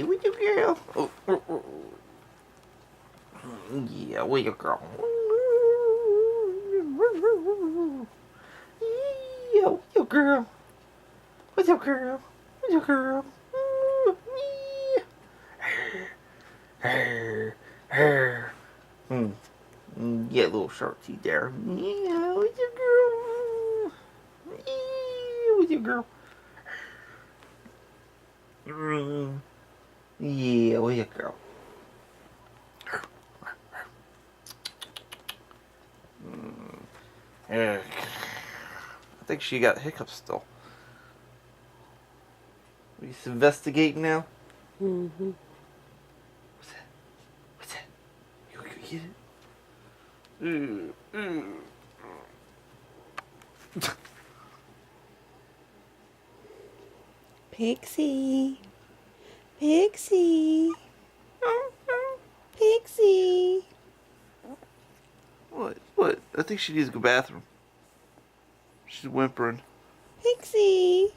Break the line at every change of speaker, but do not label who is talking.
with your girl. Yeah, with your girl. Yeah, with your girl. With your girl. With your girl. Yeah, little shark teeth there. Yeah, with your girl. Yeah, with your girl. Yeah, with your girl. I think she got hiccups still. We just investigating now.
Mm-hmm.
What's that? What's that? You get it?
Pixie. Pixie. Pixie.
What? What? I think she needs to go to the bathroom. She's whimpering.
Pixie.